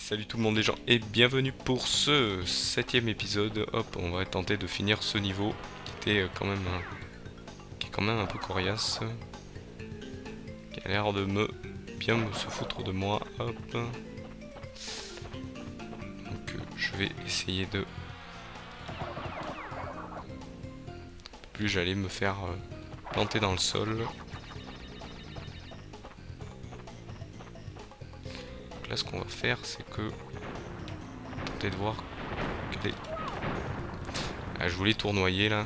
salut tout le monde les gens et bienvenue pour ce 7ème épisode. Hop, on va tenter de finir ce niveau qui était qui est quand même un peu coriace, qui a l'air de bien me se foutre de moi. Hop. Donc je vais essayer de... Plus j'allais me faire planter dans le sol. Là ce qu'on va faire c'est que tenter de voir quel est... Ah, je voulais tournoyer là,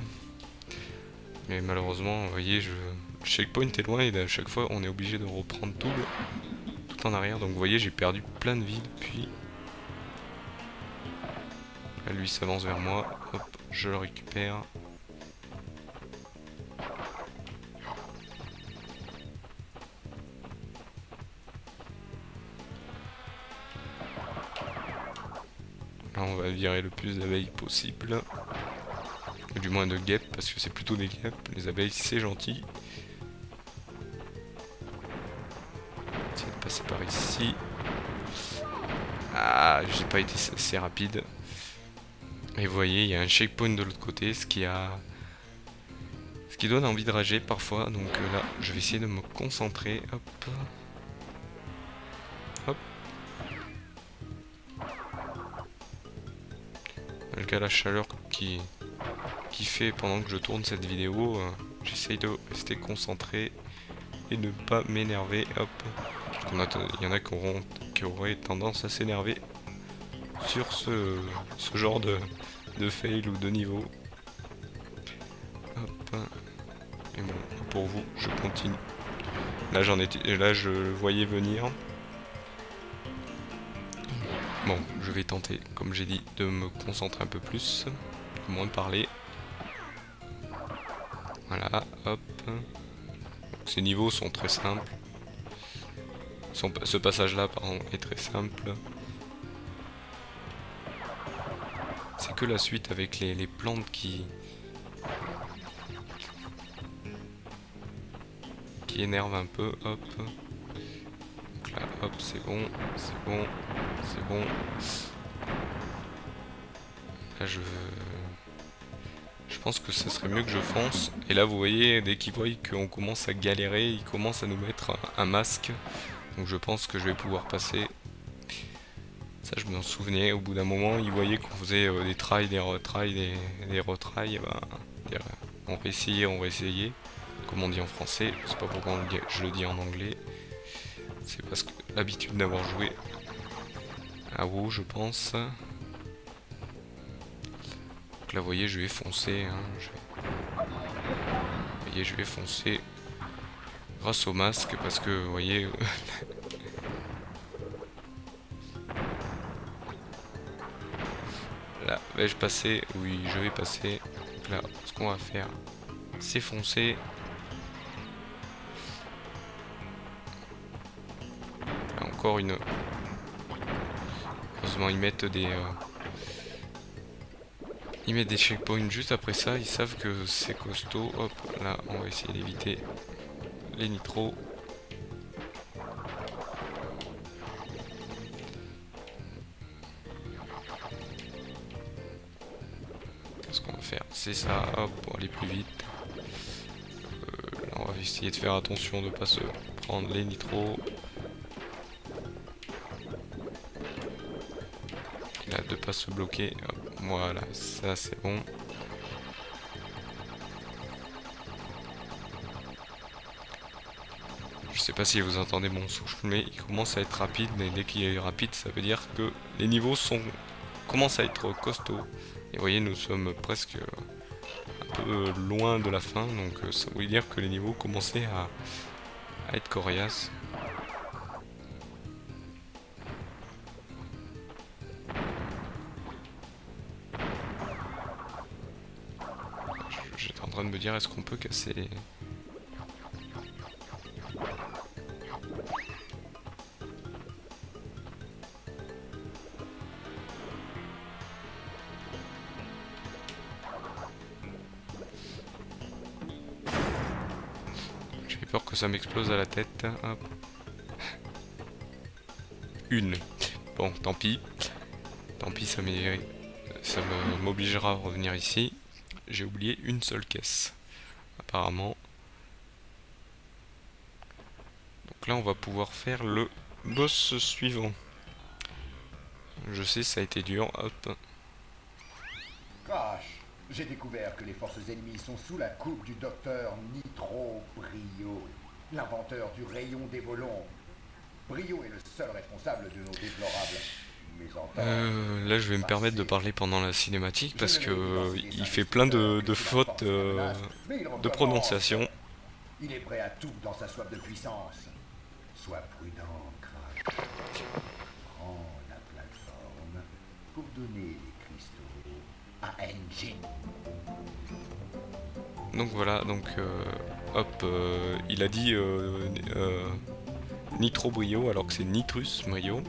mais malheureusement vous voyez le checkpoint est loin et à chaque fois on est obligé de reprendre tout en arrière, donc vous voyez j'ai perdu plein de vie depuis. Là lui s'avance vers moi, hop je le récupère. Là on va virer le plus d'abeilles possible. Ou du moins de guêpes, parce que c'est plutôt des guêpes. Les abeilles c'est gentil. Essayer de passer par ici. Ah, j'ai pas été assez rapide. Et vous voyez, il y a un checkpoint de l'autre côté, ce qui donne envie de rager parfois. Donc là, je vais essayer de me concentrer. Hop. Hop. Malgré la chaleur qui fait pendant que je tourne cette vidéo, j'essaye de rester concentré et de ne pas m'énerver. Hop. Il y en a qui auraient tendance à s'énerver sur ce genre de fail ou de niveau. Hop. Et bon, pour vous, je continue. Là je voyais venir. Bon, je vais tenter, comme j'ai dit, de me concentrer un peu plus, de moins parler. Voilà, hop. Donc, ces niveaux sont très simples. Ce passage-là, pardon, est très simple. C'est que la suite avec les plantes qui énervent un peu, hop. Donc là, hop, c'est bon, c'est bon, c'est bon. Là, je pense que ce serait mieux que je fonce. Et là, vous voyez, dès qu'ils voient qu'on commence à galérer, ils commencent à nous mettre un masque. Donc je pense que je vais pouvoir passer. Ça, je m'en souvenais. Au bout d'un moment, ils voyaient qu'on faisait des tries, des retries, des retries. Ben, on va essayer. Comme on dit en français. Je sais pas pourquoi je le dis en anglais. C'est parce que l'habitude d'avoir joué à WoW, je pense. Donc là, vous voyez, je vais foncer. Hein, vous voyez, je vais foncer grâce au masque parce que, vous voyez... Là, vais-je passer? Oui, je vais passer. Donc là, ce qu'on va faire, c'est foncer. Là, encore une... Heureusement, ils mettent des... Ils mettent des checkpoints juste après ça. Ils savent que c'est costaud. Hop, là, on va essayer d'éviter les nitros. Ce qu'on va faire, c'est ça, hop, pour aller plus vite. Là, on va essayer de faire attention de ne pas se prendre les nitros. Et là, de ne pas se bloquer. Hop, voilà, ça c'est bon. Je sais pas si vous entendez mon souffle, mais il commence à être rapide. Mais dès qu'il est rapide, ça veut dire que les niveaux commencent à être costauds. Et vous voyez, nous sommes presque un peu loin de la fin, donc ça veut dire que les niveaux commençaient à être coriaces. J'étais en train de me dire, est-ce qu'on peut casser les... J'ai peur que ça m'explose à la tête. Hop. Une. Bon, tant pis. Tant pis, ça m'obligera à revenir ici. J'ai oublié une seule caisse, apparemment. Donc là, on va pouvoir faire le boss suivant. Je sais, ça a été dur. Hop. Crash, j'ai découvert que les forces ennemies sont sous la coupe du docteur Nitro Brio, l'inventeur du rayon des volons. Brio est le seul responsable de nos déplorables mésententes. Là, je vais me permettre de parler pendant la cinématique parce que il fait plein de fautes de prononciation. Il est prêt à tout dans sa soif de puissance. Sois prudent, Crash. Prends la plateforme pour donner les cristaux à Engine. Donc voilà, donc hop, il a dit Nitro Brio alors que c'est Nitrus Brio.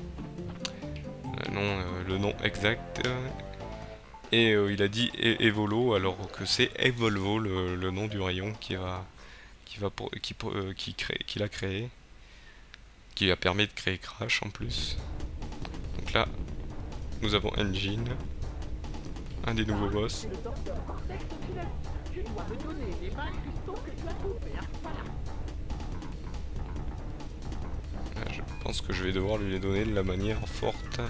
Le nom exact. Et il a dit Evolo alors que c'est Evolvo le nom du rayon qu'il a créé, qui a permis de créer Crash en plus. Donc là, nous avons Engine, un des nouveaux boss. Là, je pense que je vais devoir lui les donner de la manière forte.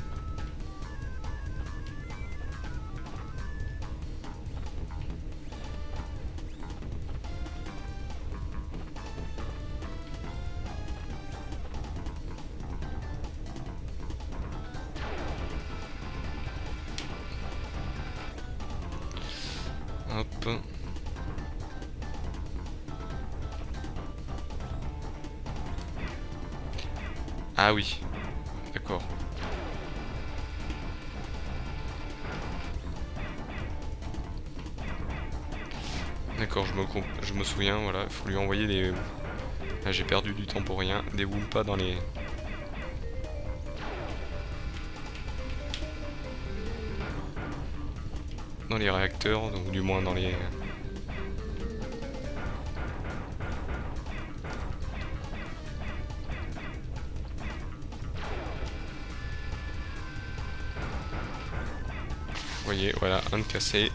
Hop. Ah oui, d'accord. D'accord, je me souviens, voilà, il faut lui envoyer des... Là j'ai perdu du temps pour rien, des Wumpas dans les... Dans les réacteurs, ou du moins dans les... Vous voyez, voilà, un de cassé.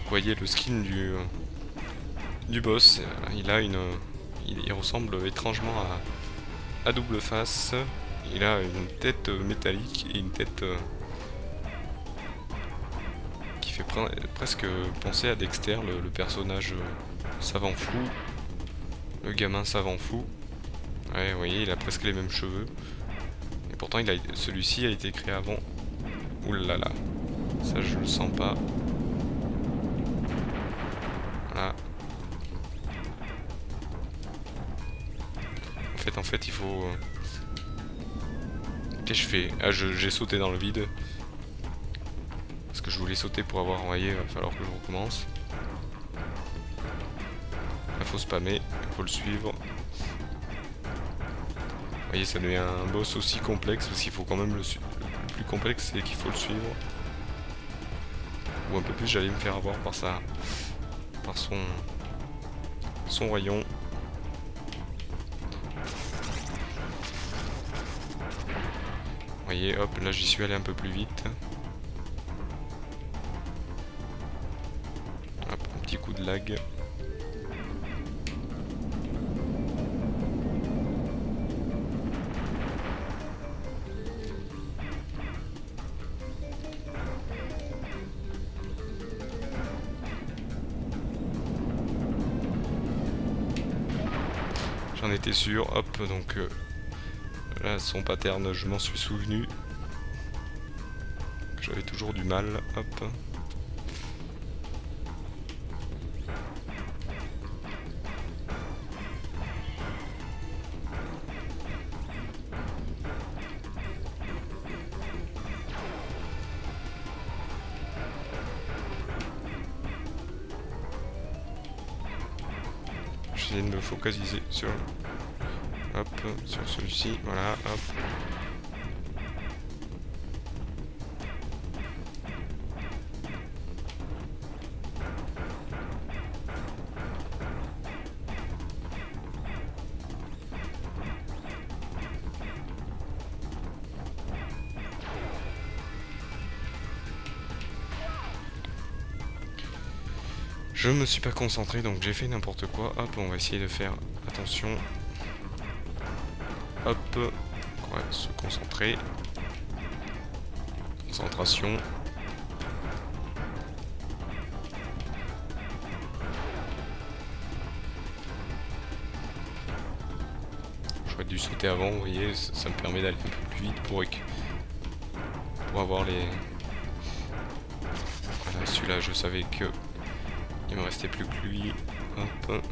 Vous voyez le skin du boss, il a une... Il ressemble étrangement à double face. Il a une tête métallique et une tête qui fait presque penser à Dexter, le personnage savant fou, le gamin savant fou. Ouais, vous voyez, il a presque les mêmes cheveux. Et pourtant, celui-ci a été créé avant. Ouh là là, ça je le sens pas. Voilà. En fait, il faut... Qu'est-ce que je fais? Ah, j'ai sauté dans le vide. Parce que je voulais sauter pour avoir envoyé, il va falloir que je recommence. Là, faut spammer, il faut le suivre. Vous voyez, ça devient un boss aussi complexe, parce qu'il faut quand même le plus complexe, c'est qu'il faut le suivre. Ou un peu plus, j'allais me faire avoir par son rayon. Vous voyez, hop, là j'y suis allé un peu plus vite. Hop, un petit coup de lag. J'en étais sûr, hop, donc là son pattern, je m'en suis souvenu. J'avais toujours du mal, hop. J'essaie de me focaliser sur... Hop, sur celui-ci, voilà, hop. Je me suis pas concentré, donc j'ai fait n'importe quoi. Hop, on va essayer de faire attention. Hop, on va se concentrer. Concentration. J'aurais dû sauter avant, vous voyez, ça me permet d'aller un peu plus vite pour avoir les... Voilà, celui-là, je savais que il me restait plus que lui. Hop.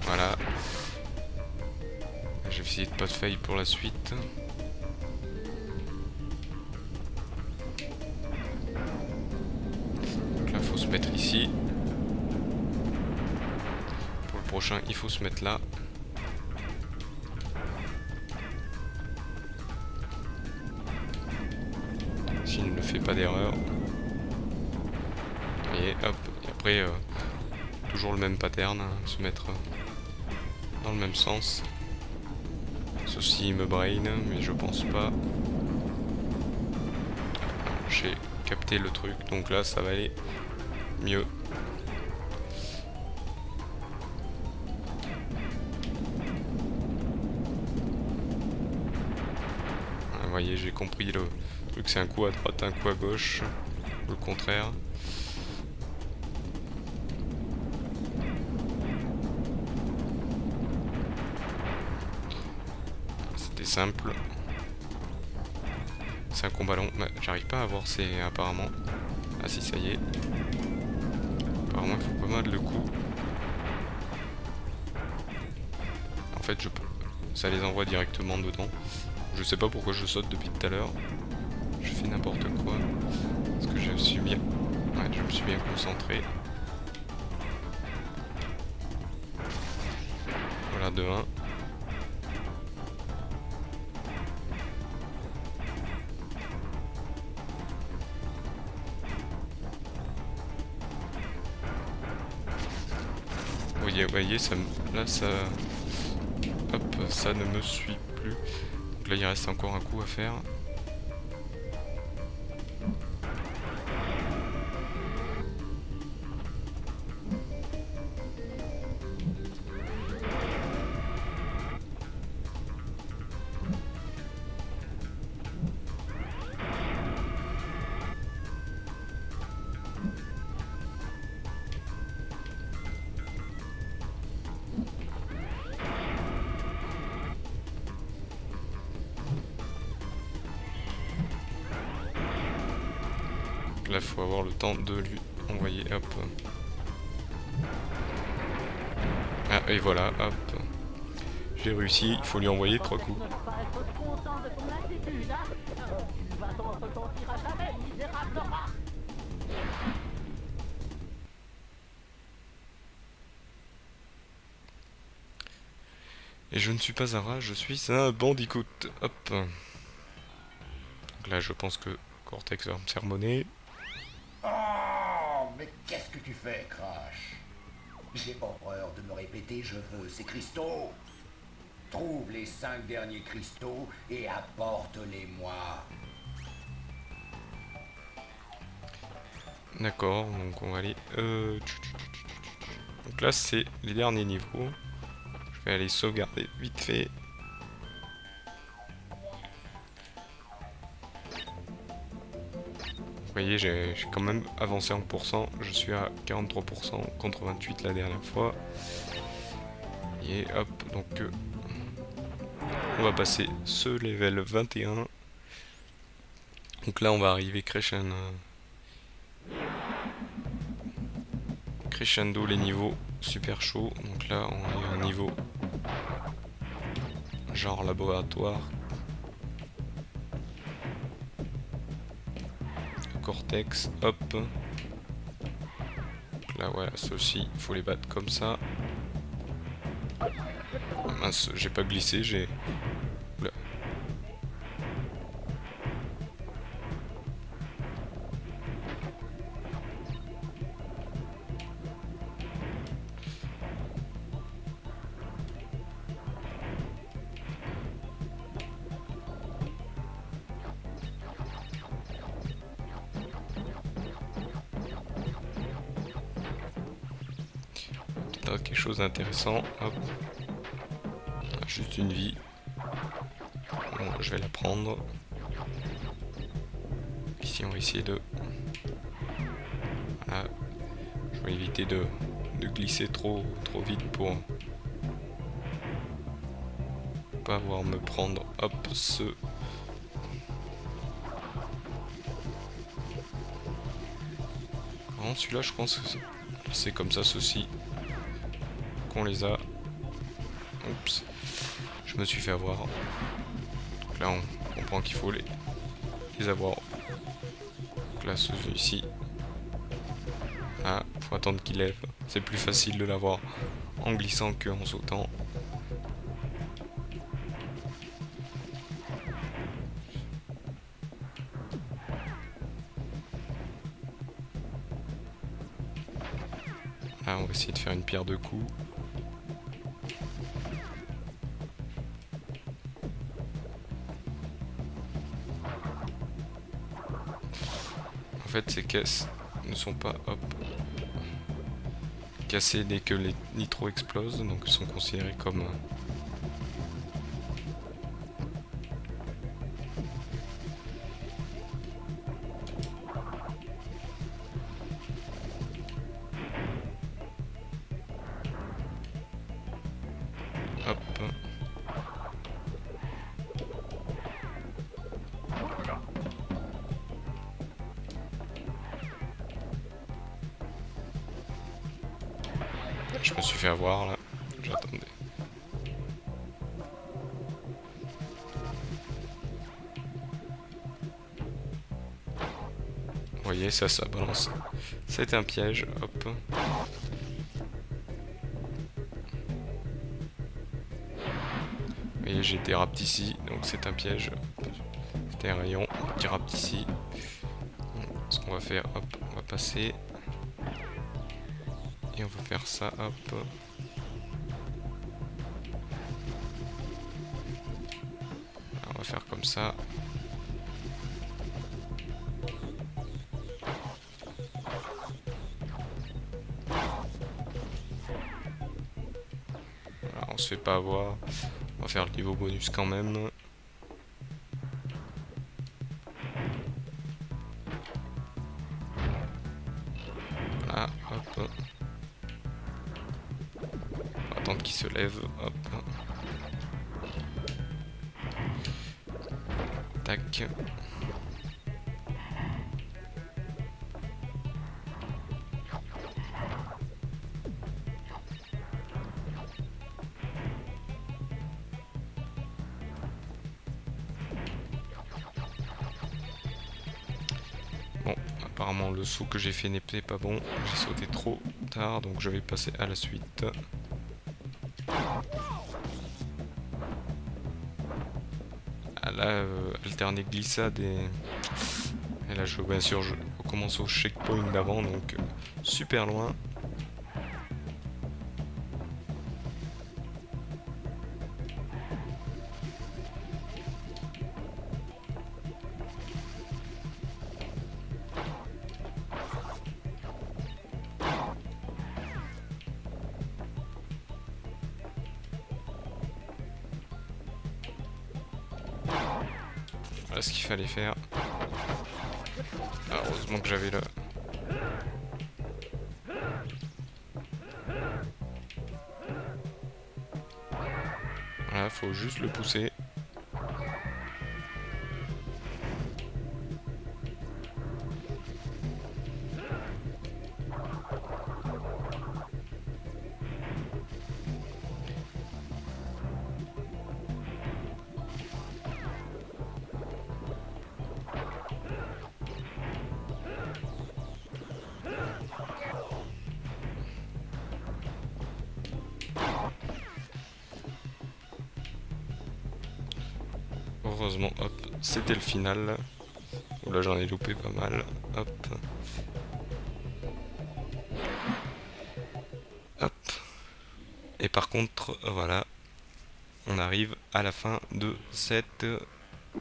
Voilà. Je vais essayer de pas de fail pour la suite. Donc là, faut se mettre ici. Pour le prochain, il faut se mettre là. S'il ne fait pas d'erreur. Et hop. Et après, toujours le même pattern, hein, se mettre dans le même sens. Ceci il me brain, mais je pense pas. J'ai capté le truc, donc là ça va aller mieux. Vous voyez, j'ai compris le truc, c'est un coup à droite, un coup à gauche, ou le contraire. C'était simple. C'est un combat long. J'arrive pas à voir ces apparemment. Ah si, ça y est. Apparemment il faut pas mal de coups. En fait ça les envoie directement dedans. Je sais pas pourquoi je saute depuis tout à l'heure. Je fais n'importe quoi. Parce que je me suis bien... Ouais, je me suis bien concentré. Voilà, de 1. Vous voyez, ça, là ça... Hop, ça ne me suit plus. Donc là il reste encore un coup à faire. Là, faut avoir le temps de lui envoyer, hop. Ah, et voilà, hop. J'ai réussi, il faut lui envoyer 3 coups. Et je ne suis pas un rat, je suis un bandicoot. Hop. Donc là, je pense que Cortex va me sermonner. Oh, mais qu'est-ce que tu fais, Crash? J'ai horreur de me répéter, je veux ces cristaux. Trouve les 5 derniers cristaux et apporte-les-moi. D'accord, donc on va aller... Donc là, c'est les derniers niveaux. Je vais aller sauvegarder vite fait. Vous voyez, j'ai quand même avancé en pourcent. Je suis à 43% contre 28 la dernière fois. Et hop, donc on va passer ce level 21. Donc là, on va arriver crescendo les niveaux super chauds. Donc là, on a un niveau genre laboratoire. Cortex, hop. Là voilà, ceux-ci, il faut les battre comme ça. Ah, mince, j'ai pas glissé, j'ai... Oula. Ça, quelque chose d'intéressant. Hop. Ah, juste une vie. Bon, je vais la prendre. Ici, on va essayer de... Voilà. Je vais éviter de glisser trop vite pour pas avoir me prendre, hop, ce... Non, celui-là, je pense que c'est comme ça, ceci qu'on les a. Oups, je me suis fait avoir. Donc là, on comprend qu'il faut les avoir. Donc là, celui-ci. Ah, faut attendre qu'il lève. C'est plus facile de l'avoir en glissant qu'en sautant. Là, on va essayer de faire une pierre de coups. En fait, ces caisses ne sont pas, hop, cassées dès que les nitros explosent, donc ils sont considérés comme... Hop. Je me suis fait avoir là. J'attendais. Vous voyez, ça balance. C'était un piège. Hop. Vous voyez, j'ai des raptes ici, donc c'est un piège. C'était un rayon qui rapte ici. Ce qu'on va faire, hop, on va passer. Et on va faire ça, hop. Alors, on va faire comme ça. Alors, on se fait pas avoir. On va faire le niveau bonus quand même. Voilà, hop. On va attendre qu'il se lève, hop. Tac. Bon, apparemment le saut que j'ai fait n'était pas bon. J'ai sauté trop tard, donc je vais passer à la suite. Ah là, alterner glissade et là, bien sûr, je recommence au checkpoint d'avant, donc super loin. Voilà ce qu'il fallait faire. Ah, heureusement que j'avais le... Voilà, faut juste le pousser. Heureusement, hop, c'était le final. Oh là, j'en ai loupé pas mal. Hop. Hop. Et par contre, voilà, on arrive à la fin de cet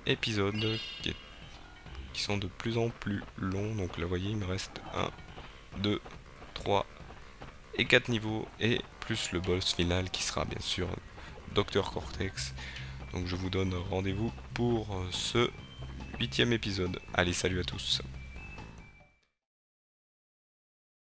épisode qui sont de plus en plus longs. Donc là, vous voyez, il me reste 1, 2, 3 et 4 niveaux. Et plus le boss final qui sera bien sûr Dr Cortex. Donc je vous donne rendez-vous pour ce 8e épisode. Allez, salut à tous.